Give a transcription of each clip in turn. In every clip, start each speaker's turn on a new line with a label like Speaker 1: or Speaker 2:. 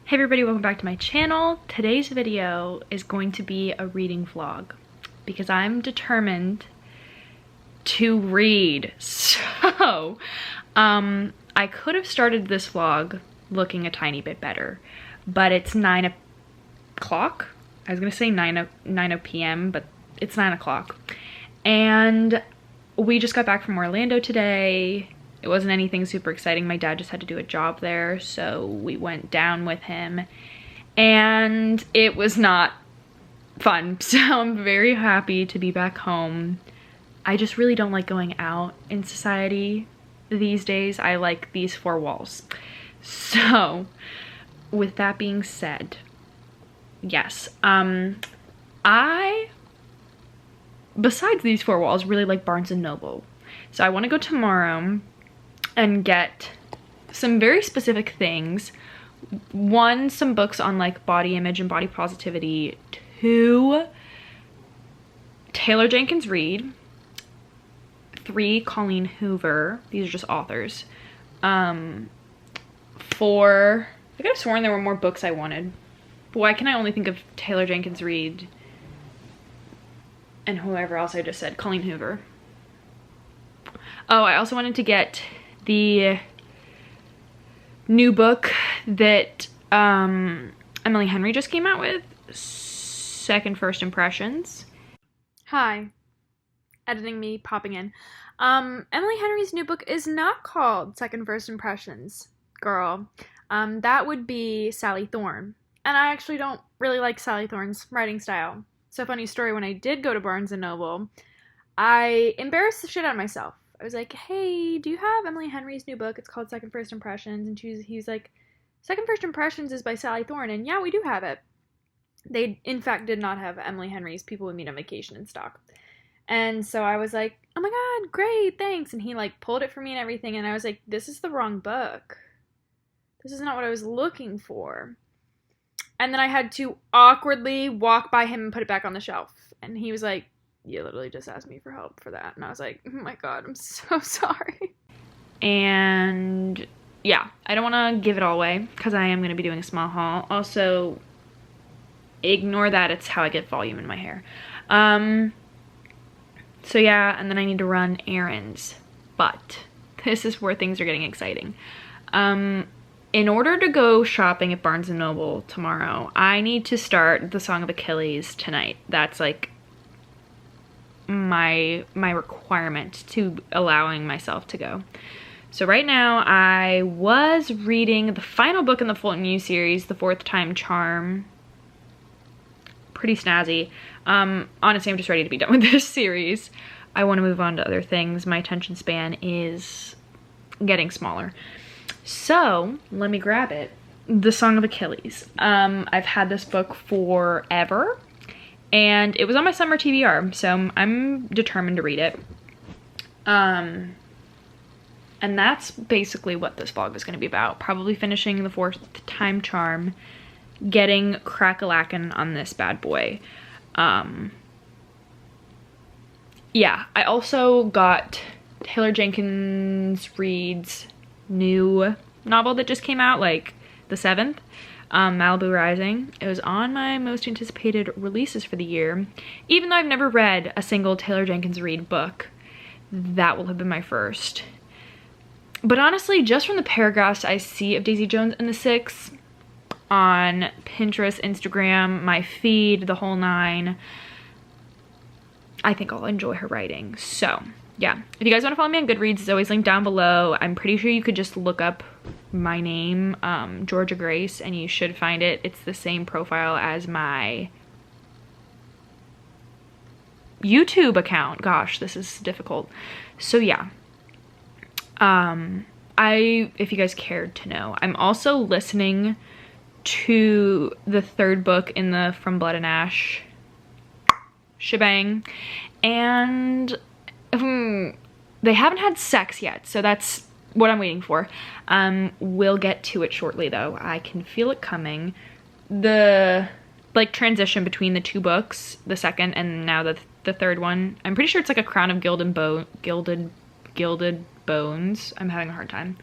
Speaker 1: Hey everybody, welcome back to my channel. Today's video is going to be a reading vlog because I'm determined to read. So, I could have started this vlog looking a tiny bit better, but it's 9 o'clock. I was gonna say 9 p.m., but it's 9 o'clock. And we just got back from Orlando today. It wasn't anything super exciting. My dad just had to do a job there, so we went down with him, and it was not fun. So I'm very happy to be back home. I just really don't like going out in society these days. I like these four walls. So with that being said, yes, I, besides these four walls, really like Barnes & Noble. So I want to go tomorrow and get some very specific things. One, some books on like body image and body positivity. Two, Taylor Jenkins Reid. Three, Colleen Hoover. These are just authors. Four, I could have sworn there were more books I wanted. But why can I only think of Taylor Jenkins Reid and whoever else I just said? Colleen Hoover. Oh, I also wanted to get the new book that Emily Henry just came out with, Second First Impressions. Hi, editing me popping in. Emily Henry's new book is not called Second First Impressions, girl. That would be Sally Thorne. And I actually don't really like Sally Thorne's writing style. So funny story, when I did go to Barnes & Noble, I embarrassed the shit out of myself. I was like, hey, do you have Emily Henry's new book? It's called Second First Impressions. And he was like, Second First Impressions is by Sally Thorne. And yeah, we do have it. They, in fact, did not have Emily Henry's People We Meet on Vacation in stock. And so I was like, oh my god, great, thanks. And he like pulled it for me and everything. And I was like, this is the wrong book. This is not what I was looking for. And then I had to awkwardly walk by him and put it back on the shelf. And he was like, you literally just asked me for help for that. And I was like, oh my god, I'm so sorry. And yeah, I don't want to give it all away because I am going to be doing a small haul. Also, ignore that, it's how I get volume in my hair. So yeah, and then I need to run errands. But this is where things are getting exciting. In order to go shopping at Barnes & Noble tomorrow, I need to start The Song of Achilles tonight. That's like my requirement to allowing myself to go. So right now I was reading the final book in the Fulton U series, The Fourth Time Charm. Pretty snazzy. Honestly, I'm just ready to be done with this series. I want to move on to other things. My attention span is getting smaller. So let me grab it. The Song of Achilles. I've had this book forever. And it was on my summer TBR, so I'm determined to read it. And that's basically what this vlog is going to be about. Probably finishing The Fourth Time Charm, getting crack-a-lackin' on this bad boy. Yeah, I also got Taylor Jenkins Reid's new novel that just came out, like the 7th. Malibu Rising. It was on my most anticipated releases for the year. Even though I've never read a single Taylor Jenkins Reid book, that will have been my first. But honestly, just from the paragraphs I see of Daisy Jones and the Six on Pinterest, Instagram, my feed, the whole nine, I think I'll enjoy her writing. So yeah, if you guys want to follow me on Goodreads, it's always linked down below. I'm pretty sure you could just look up my name, Georgia Grace, and you should find it. It's the same profile as my YouTube account. Gosh, this is difficult. So yeah, if you guys cared to know, I'm also listening to the third book in the From Blood and Ash shebang, and they haven't had sex yet, so that's what I'm waiting for. We'll get to it shortly though. I can feel it coming. The like transition between the two books, the second and now the third one, I'm pretty sure it's like a crown of gilded bones. I'm having a hard time.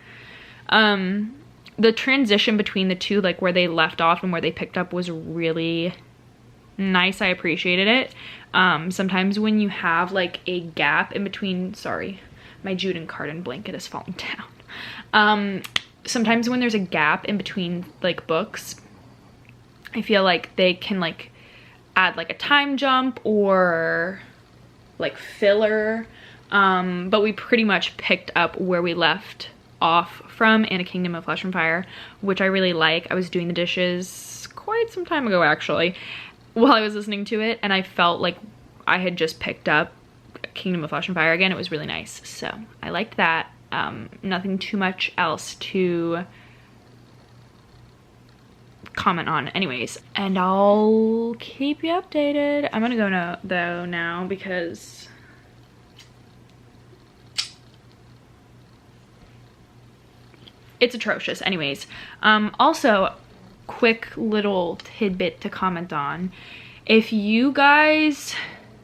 Speaker 1: the transition between the two, like where they left off and where they picked up, was really nice. I appreciated it. Sometimes when you have like a gap in between, sorry, my Juden Carden blanket is falling down. Sometimes when there's a gap in between like books, I feel like they can like add like a time jump or like filler. But we pretty much picked up where we left off from in A Kingdom of Flesh and Fire, which I really like. I was doing the dishes quite some time ago actually while I was listening to it, and I felt like I had just picked up Kingdom of Flesh and Fire again. It was really nice, so I liked that. Nothing too much else to comment on anyways, and I'll keep you updated. I'm gonna go though now because it's atrocious. Anyways, also quick little tidbit to comment on. If you guys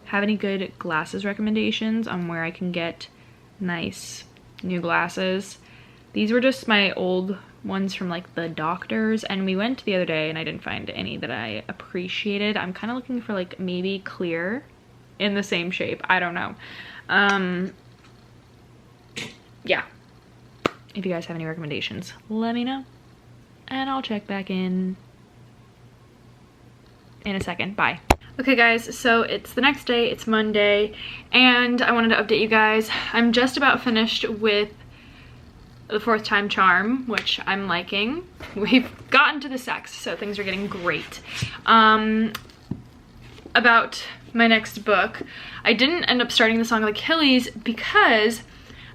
Speaker 1: have any good glasses recommendations on where I can get nice new glasses, these were just my old ones from like the doctors, and we went the other day and I didn't find any that I appreciated. I'm kind of looking for like maybe clear in the same shape. I don't know. Yeah. If you guys have any recommendations, let me know. And I'll check back in a second. Bye. Okay guys, so it's the next day, it's Monday, and I wanted to update you guys. I'm just about finished with The Fourth Time Charm, which I'm liking. We've gotten to the sex, so things are getting great. About my next book, I didn't end up starting The Song of Achilles because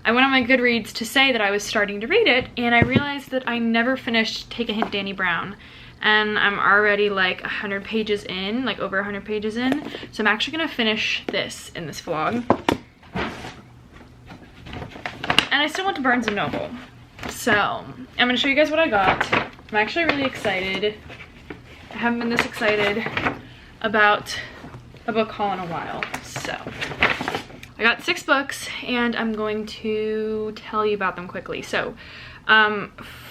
Speaker 1: I went on my Goodreads to say that I was starting to read it, and I realized that I never finished Take a Hint, Danny Brown. And I'm already like 100 pages in, like over 100 pages in. So I'm actually gonna finish this in this vlog. And I still went to Barnes & Noble. So I'm gonna show you guys what I got. I'm actually really excited. I haven't been this excited about a book haul in a while. So I got 6 books and I'm going to tell you about them quickly. So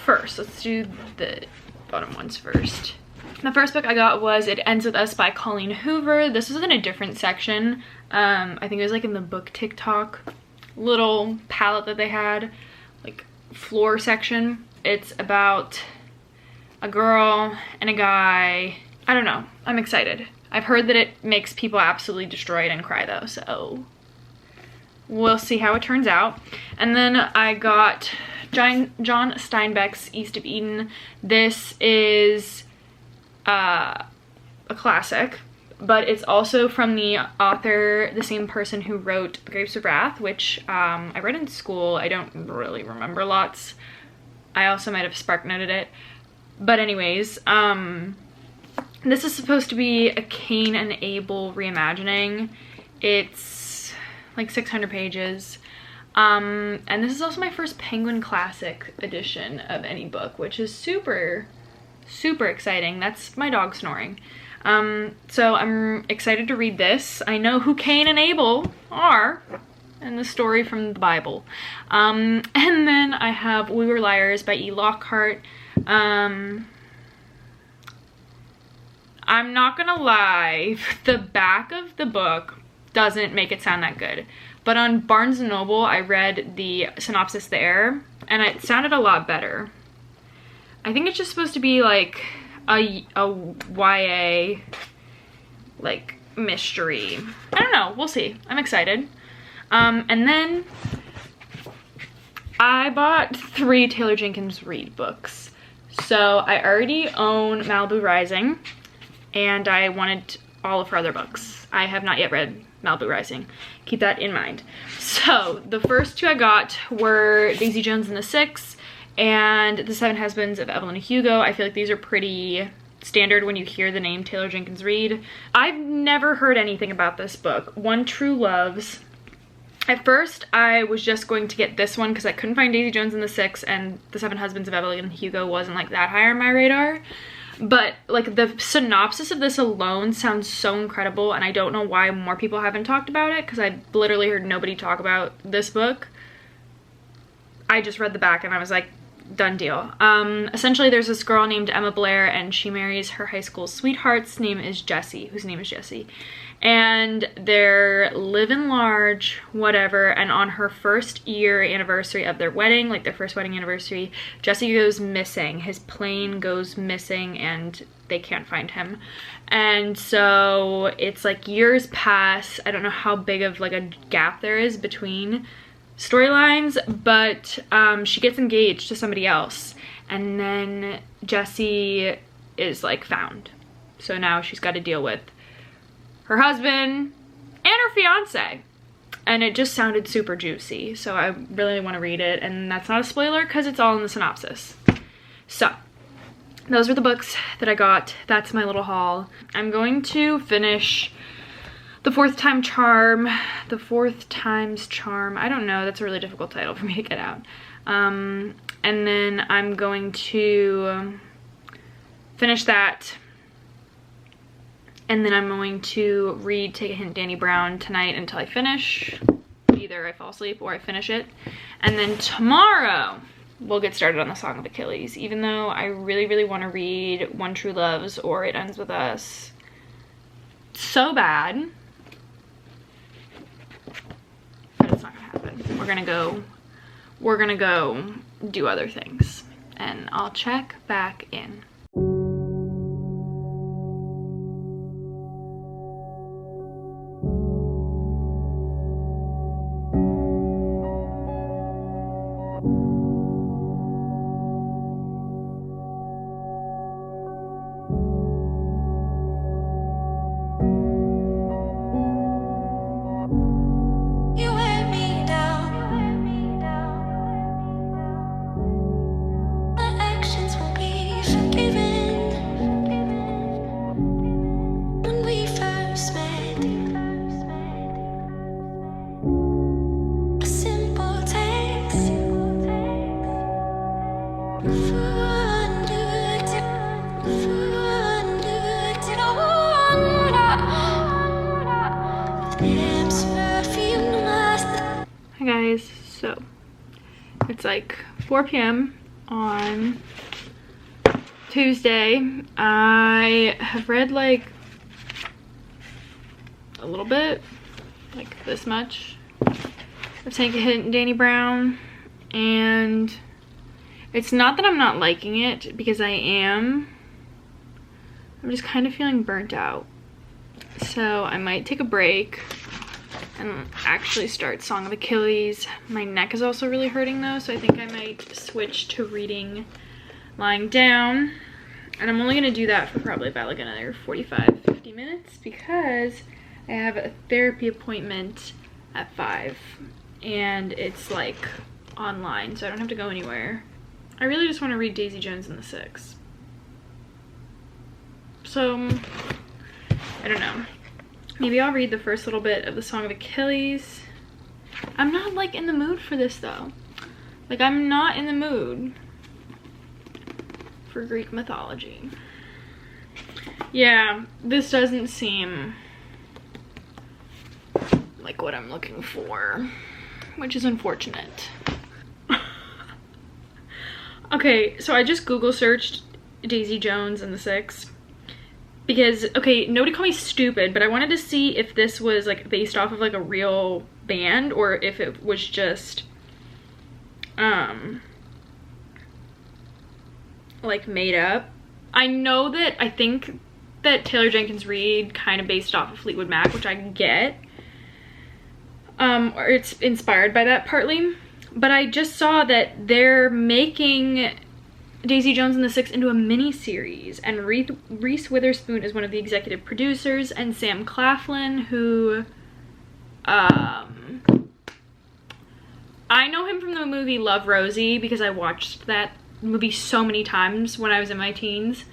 Speaker 1: first, let's do the bottom ones first. The first book I got was It Ends With Us by Colleen Hoover. This was in a different section. I think it was like in the book TikTok little palette that they had, like floor section. It's about a girl and a guy. I don't know. I'm excited. I've heard that it makes people absolutely destroy it and cry though, so we'll see how it turns out. And then I got John Steinbeck's East of Eden. This is a classic, but it's also from the author, the same person who wrote Grapes of Wrath, which I read in school. I don't really remember lots. I also might have spark noted it. But anyways, this is supposed to be a Cain and Abel reimagining. It's like 600 pages. And this is also my first Penguin Classic edition of any book, which is super, super exciting. That's my dog snoring. So I'm excited to read this. I know who Cain and Abel are in the story from the Bible. And then I have We Were Liars by E. Lockhart. I'm not gonna lie, the back of the book doesn't make it sound that good. But on Barnes & Noble, I read the synopsis there, and it sounded a lot better. I think it's just supposed to be like a YA, like, mystery. I don't know, we'll see. I'm excited. And then I bought 3 Taylor Jenkins Reid books. So I already own Malibu Rising, and I wanted all of her other books. I have not yet read Malibu Rising. Keep that in mind. So the first 2 I got were Daisy Jones and the Six and The Seven Husbands of Evelyn Hugo. I feel like these are pretty standard when you hear the name Taylor Jenkins Reid. I've never heard anything about this book. One True Loves. At first, I was just going to get this one because I couldn't find Daisy Jones and the Six, and The Seven Husbands of Evelyn Hugo wasn't like that high on my radar. But like the synopsis of this alone sounds so incredible, and I don't know why more people haven't talked about it because I literally heard nobody talk about this book. I just read the back and I was like, done deal. Essentially there's this girl named Emma Blair, and she marries her high school sweetheart's name is Jesse, whose name is Jesse. And they're living large, whatever, and on her first year anniversary of their wedding, like their first wedding anniversary, Jesse goes missing. His plane goes missing and they can't find him. And so it's like years pass. I don't know how big of like a gap there is between storylines, but she gets engaged to somebody else, and then Jesse is like found. So now she's got to deal with her husband and her fiance, and it just sounded super juicy, so I really want to read it. And that's not a spoiler because it's all in the synopsis. So those were the books that I got. That's my little haul. I'm going to finish The Fourth Times Charm. The Fourth Times Charm. I don't know. That's a really difficult title for me to get out. And then I'm going to finish that. And then I'm going to read Take a Hint, Danny Brown tonight until I finish. Either I fall asleep or I finish it. And then tomorrow we'll get started on the Song of Achilles, even though I really, really want to read One True Loves or It Ends With Us so bad. But it's not gonna happen. We're gonna go do other things, and I'll check back in. Hi guys, so it's like 4 p.m. on Tuesday. I have read like a little bit, like this much, of Take a Hint, Danny Brown, and it's not that I'm not liking it, because I am. I'm just kind of feeling burnt out. So I might take a break and actually start Song of Achilles. My neck is also really hurting though, so I think I might switch to reading lying down. And I'm only gonna do that for probably about like another 45-50 minutes because I have a therapy appointment at 5 and it's like online, so I don't have to go anywhere. I really just want to read Daisy Jones and the Six. So I don't know. Maybe I'll read the first little bit of the Song of Achilles. I'm not like in the mood for this though. Like I'm not in the mood for Greek mythology. Yeah, this doesn't seem like what I'm looking for, which is unfortunate. Okay, so I just Google searched Daisy Jones and the Six. Because, okay, nobody call me stupid, but I wanted to see if this was like based off of like a real band or if it was just like made up. I know that I think that Taylor Jenkins Reid kind of based off of Fleetwood Mac, which I get. Or it's inspired by that partly. But I just saw that they're making Daisy Jones and the Six into a mini-series, and Reese Witherspoon is one of the executive producers, and Sam Claflin, who I know him from the movie Love, Rosie, because I watched that movie so many times when I was in my teens.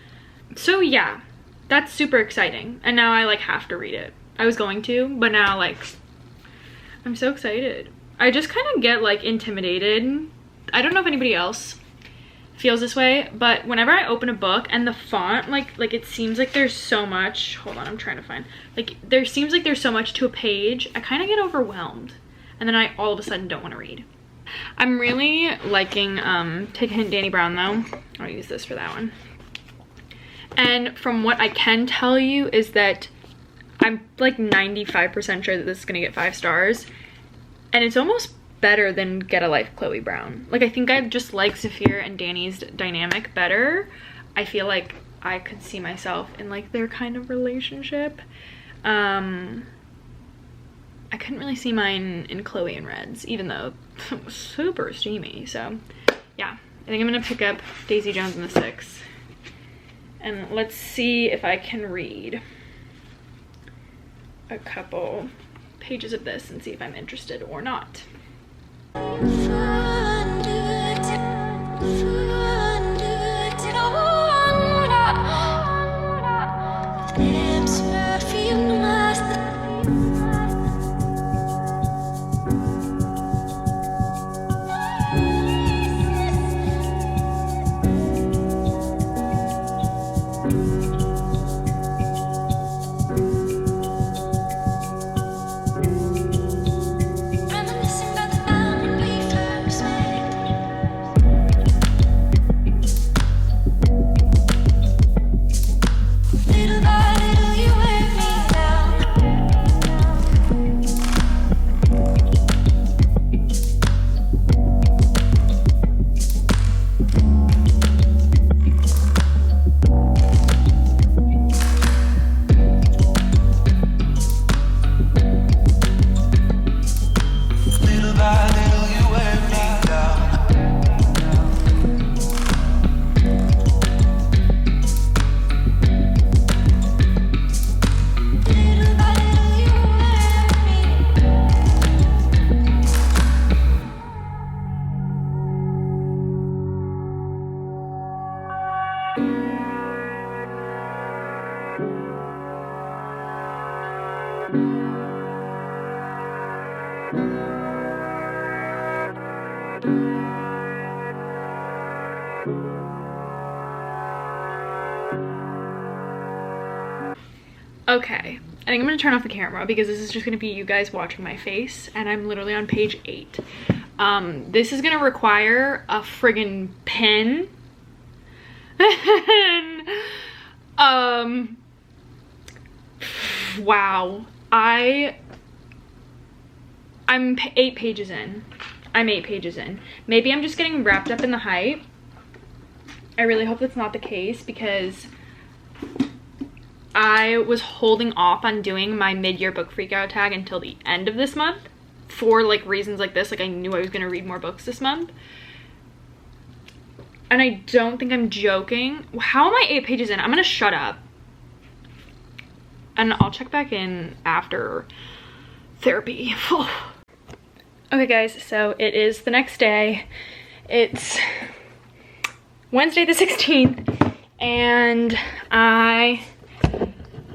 Speaker 1: So yeah, that's super exciting, and now I like have to read it. I was going to, but now like I'm so excited. I just kind of get like intimidated. I don't know if anybody else feels this way, but whenever I open a book and the font, like it seems like there's so much, hold on, I'm trying to find, like there seems like there's so much to a page, I kind of get overwhelmed, and then I all of a sudden don't want to read. I'm really liking, Take a Hint, Danny Brown though. I'll use this for that one. And from what I can tell you is that I'm like 95% sure that this is gonna get 5 stars. And it's almost better than Get a Life, Chloe Brown. Like, I think I just like Zafir and Danny's dynamic better. I feel like I could see myself in like their kind of relationship. I couldn't really see mine in Chloe and Red's, even though it was super steamy. So yeah, I think I'm gonna pick up Daisy Jones and the Six. And let's see if I can read a couple pages of this and see if I'm interested or not. Okay, I think I'm gonna turn off the camera because this is just gonna be you guys watching my face, and I'm literally on page 8. This is gonna require a friggin' pen. Wow. I'm 8 pages in. I'm 8 pages in. Maybe I'm just getting wrapped up in the hype. I really hope that's not the case because I was holding off on doing my mid-year book freakout tag until the end of this month for like reasons like this. Like, I knew I was gonna read more books this month. And I don't think I'm joking. How am I 8 pages in? I'm gonna shut up. And I'll check back in after therapy. Okay guys, so it is the next day. It's Wednesday the 16th and I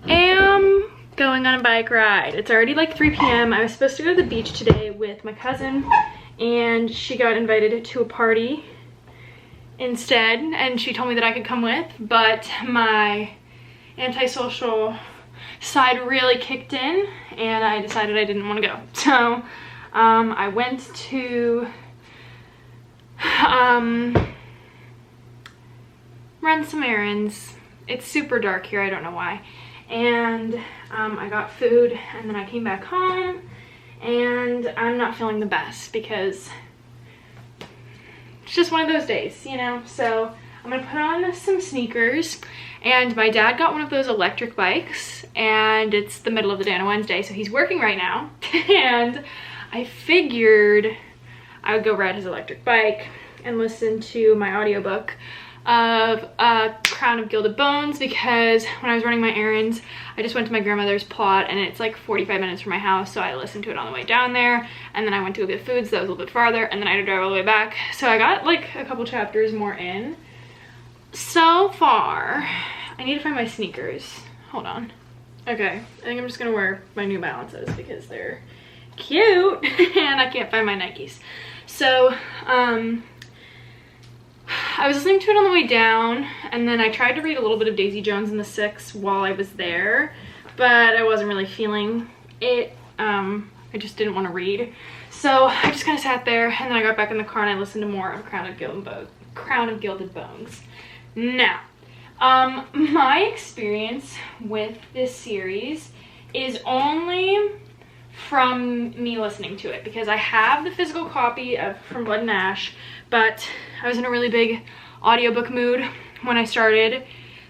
Speaker 1: am going on a bike ride. It's already like 3 p.m. I was supposed to go to the beach today with my cousin and she got invited to a party instead and she told me that I could come with, but my antisocial side really kicked in and I decided I didn't want to go. So I went to run some errands. It's super dark here, I don't know why. And I got food and then I came back home and I'm not feeling the best because it's just one of those days, you know? So I'm gonna put on some sneakers, and my dad got one of those electric bikes and it's the middle of the day on a Wednesday, so he's working right now. And I figured I would go ride his electric bike and listen to my audiobook of Crown of Gilded Bones, because when I was running my errands I just went to my grandmother's plot and it's like 45 minutes from my house, so I listened to it on the way down there and then I went to go get food, so that was a little bit farther, and then I had to drive all the way back. So I got like a couple chapters more in. So far I need to find my sneakers. Hold on. Okay, I think I'm just gonna wear my New Balances because they're cute and I can't find my Nikes. So I was listening to it on the way down and then I tried to read a little bit of Daisy Jones and the Six while I was there, but I wasn't really feeling it. I just didn't want to read. So I just kind of sat there, and then I got back in the car and I listened to more of Crown of Gilded Bones. Now, my experience with this series is only from me listening to it, because I have the physical copy of From Blood and Ash, but I was in a really big audiobook mood when I started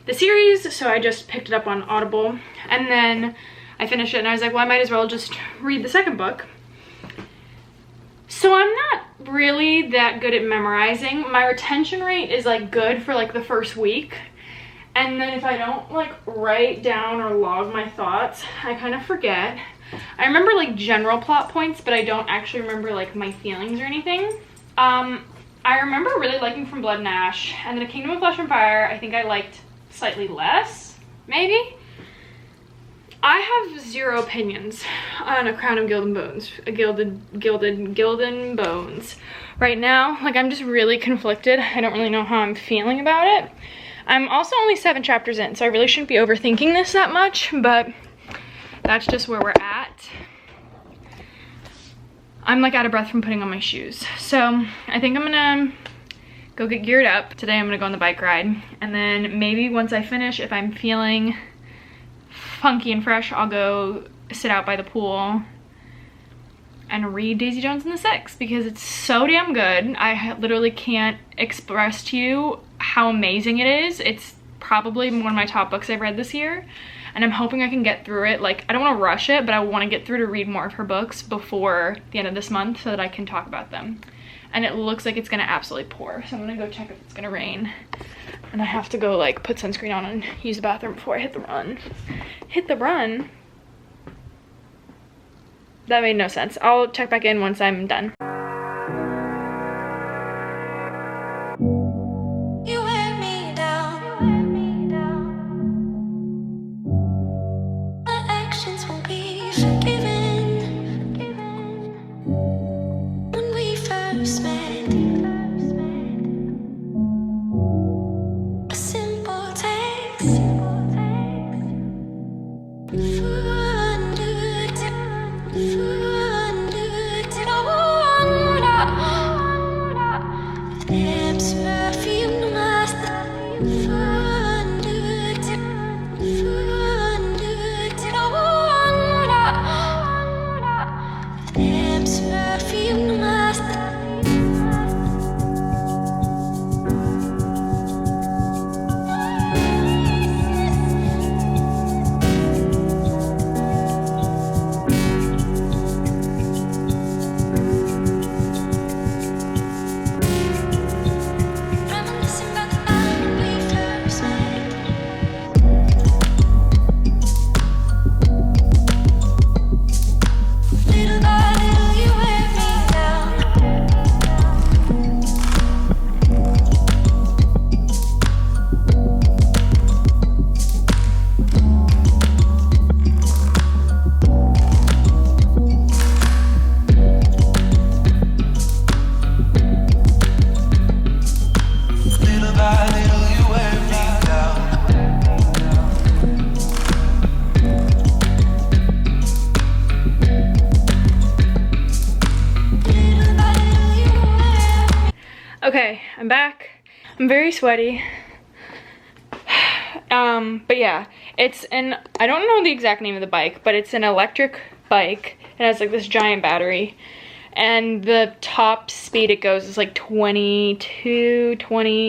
Speaker 1: the series, so I just picked it up on Audible, and then I finished it and I was like, well, I might as well just read the second book. So I'm not really that good at memorizing. My retention rate is like good for like the first week, and then if I don't like write down or log my thoughts, I kind of forget. I remember like general plot points, but I don't actually remember like my feelings or anything. I remember really liking From Blood and Ash, and then A Kingdom of Flesh and Fire I think I liked slightly less, maybe. I have zero opinions on A Crown of Gilded Bones, Gilded Bones right now. Like, I'm just really conflicted. I don't really know how I'm feeling about it. I'm also only 7 chapters in, so I really shouldn't be overthinking this that much, but that's just where we're at. I'm like out of breath from putting on my shoes. So I think I'm gonna go get geared up. Today I'm gonna go on the bike ride, and then maybe once I finish, if I'm feeling funky and fresh, I'll go sit out by the pool and read Daisy Jones and the Six, because it's so damn good. I literally can't express to you how amazing it is. It's probably one of my top books I've read this year, and I'm hoping I can get through it. Like, I don't want to rush it, but I want to get through to read more of her books before the end of this month so that I can talk about them. And it looks like it's gonna absolutely pour, so I'm gonna go check if it's gonna rain. And I have to go like put sunscreen on and use the bathroom before I hit the run. Hit the run? That made no sense. I'll check back in once I'm done.
Speaker 2: You wear me down. My actions won't be forgiven. When we first met, a simple text.
Speaker 1: Okay, I'm back. I'm very sweaty. But yeah, it's an, I don't know the exact name of the bike, but it's an electric bike. It has like this giant battery, and the top speed it goes is like 20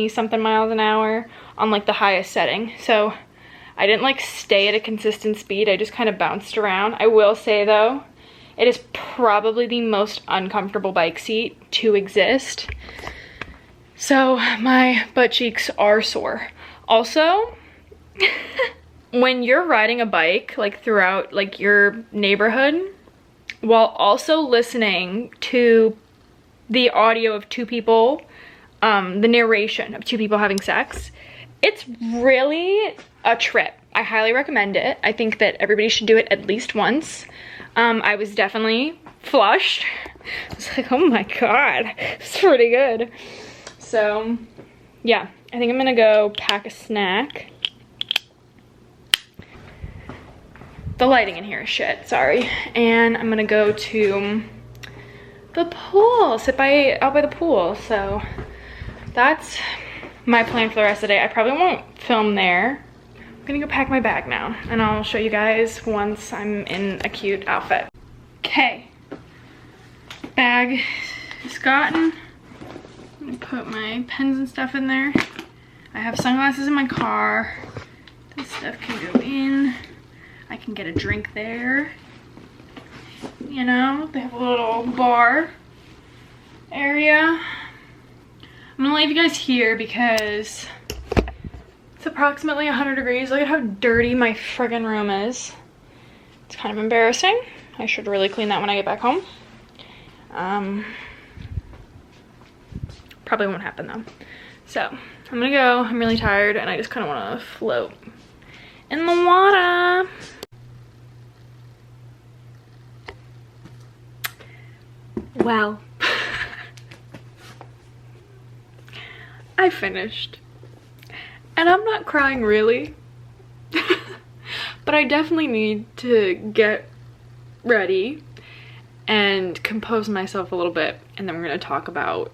Speaker 1: something miles an hour on like the highest setting. So I didn't like stay at a consistent speed, I just kind of bounced around. I will say though, it is probably the most uncomfortable bike seat to exist. So my butt cheeks are sore. Also, when you're riding a bike like throughout like your neighborhood while also listening to the audio of two people, the narration of two people having sex, it's really a trip. I highly recommend it. I think that everybody should do it at least once. I was definitely flushed. I was like, oh my god, it's pretty good. So yeah, I think I'm gonna go pack a snack. The lighting in here is shit, sorry. And I'm gonna go to the pool, out by the pool. So that's my plan for the rest of the day. I probably won't film there. I'm gonna go pack my bag now, and I'll show you guys once I'm in a cute outfit. Okay, bag is gotten. I'm gonna put my pens and stuff in there. I have sunglasses in my car. This stuff can go in. I can get a drink there. You know, they have a little bar area. I'm gonna leave you guys here because it's approximately 100 degrees. Look at how dirty my friggin' room is. It's kind of embarrassing. I should really clean that when I get back home. Probably won't happen though. So I'm gonna go. I'm really tired and I just kind of want to float in the water. Well, I finished. And I'm not crying really. But I definitely need to get ready and compose myself a little bit, and then we're gonna talk about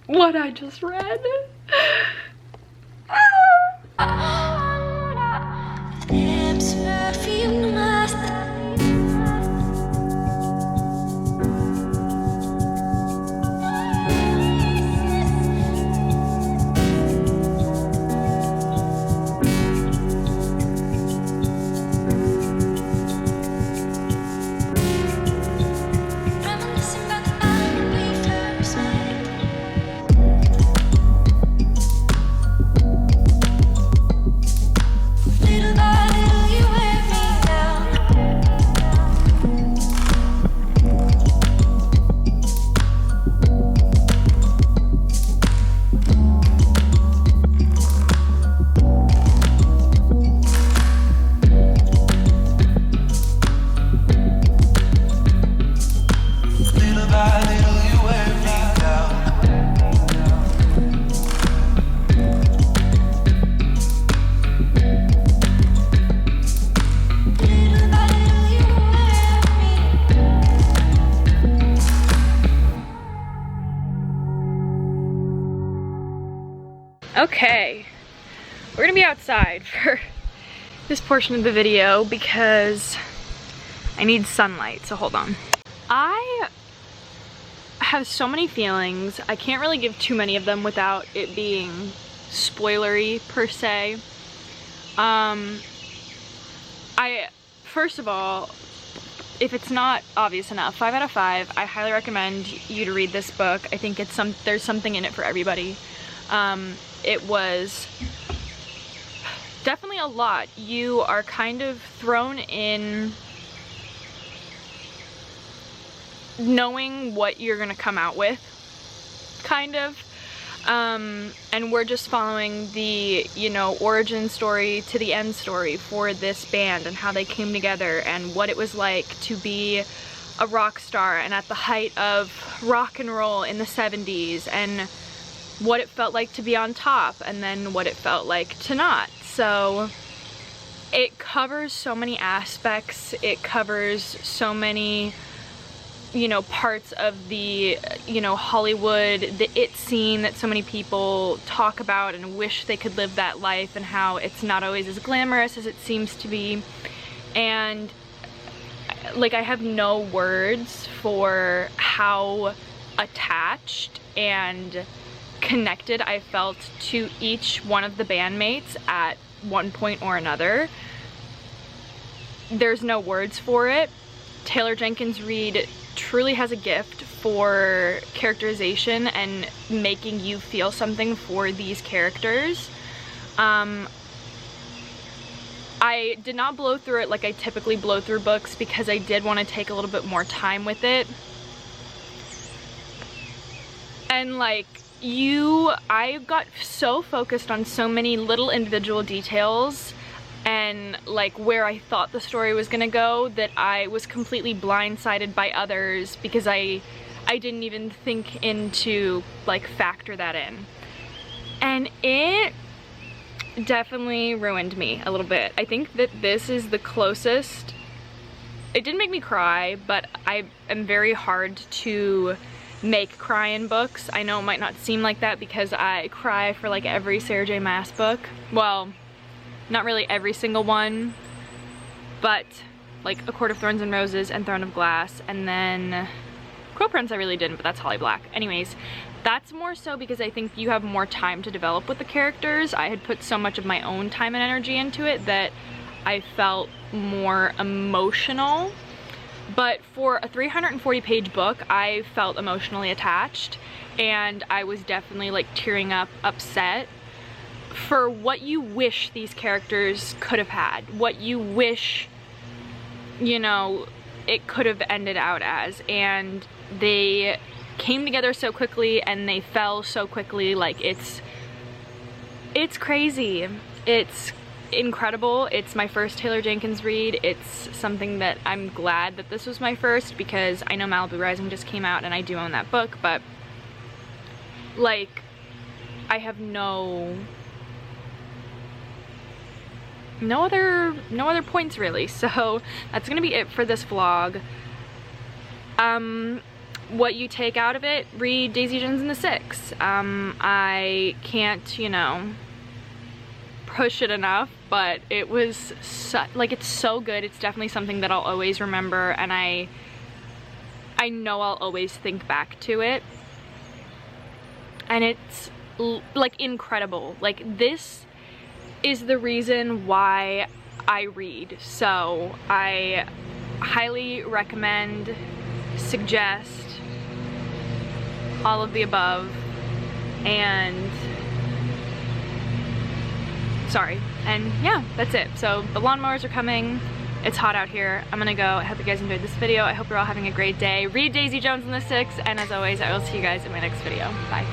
Speaker 1: what I just read.
Speaker 2: Lips perfumed. Reminiscing about the time we first met. Little by little you wear me down.
Speaker 3: Little by little you wear me down.
Speaker 2: Little by little you wear me.
Speaker 1: Okay, we're gonna be outside for this portion of the video because I need sunlight, so hold on. I have so many feelings. I can't really give too many of them without it being spoilery per se. First of all, if it's not obvious enough, 5 out of 5, I highly recommend you to read this book. I think there's something in it for everybody. It was definitely a lot. You are kind of thrown in knowing what you're gonna come out with, kind of. And we're just following the, you know, origin story to the end story for this band and how they came together and what it was like to be a rock star and at the height of rock and roll in the 70s, and what it felt like to be on top and then what it felt like to not. So it covers so many aspects. It covers so many, you know, parts of the, you know, Hollywood, the it scene that so many people talk about and wish they could live that life, and how it's not always as glamorous as it seems to be. And like, I have no words for how attached and connected I felt to each one of the bandmates at one point or another. There's no words for it. Taylor Jenkins Reid truly has a gift for characterization and making you feel something for these characters. I did not blow through it like I typically blow through books because I did want to take a little bit more time with it. And like, I got so focused on so many little individual details and like where I thought the story was gonna go that I was completely blindsided by others because I didn't even think into like factor that in. And it definitely ruined me a little bit. I think that this is the closest it didn't make me cry, but I am very hard to make cry in books. I know it might not seem like that because I cry for like every Sarah J Maas book. Well, not really every single one, but like A Court of Thorns and Roses and Throne of Glass, and then Quill Prince I really didn't, but that's Holly Black. Anyways, that's more so because I think you have more time to develop with the characters. I had put so much of my own time and energy into it that I felt more emotional. But for a 340 page book, I felt emotionally attached, and I was definitely like tearing up, upset for what you wish these characters could have had, what you wish, you know, it could have ended out as. And they came together so quickly and they fell so quickly. Like it's crazy. It's incredible. It's my first Taylor Jenkins read. It's something that I'm glad that this was my first, because I know Malibu Rising just came out and I do own that book, but like I have no other points really. So that's gonna be it for this vlog. What you take out of it, read Daisy Jones and the Six. I can't, you know, push it enough, but it was like, it's so good. It's definitely something that I'll always remember, and I know I'll always think back to it. And it's like incredible. Like, this is the reason why I read. So I highly recommend, suggest, all of the above. And sorry, and yeah, that's it. So the lawnmowers are coming. It's hot out here. I'm gonna go. I hope you guys enjoyed this video. I hope you're all having a great day. Read Daisy Jones and the Six, and as always, I will see you guys in my next video. Bye.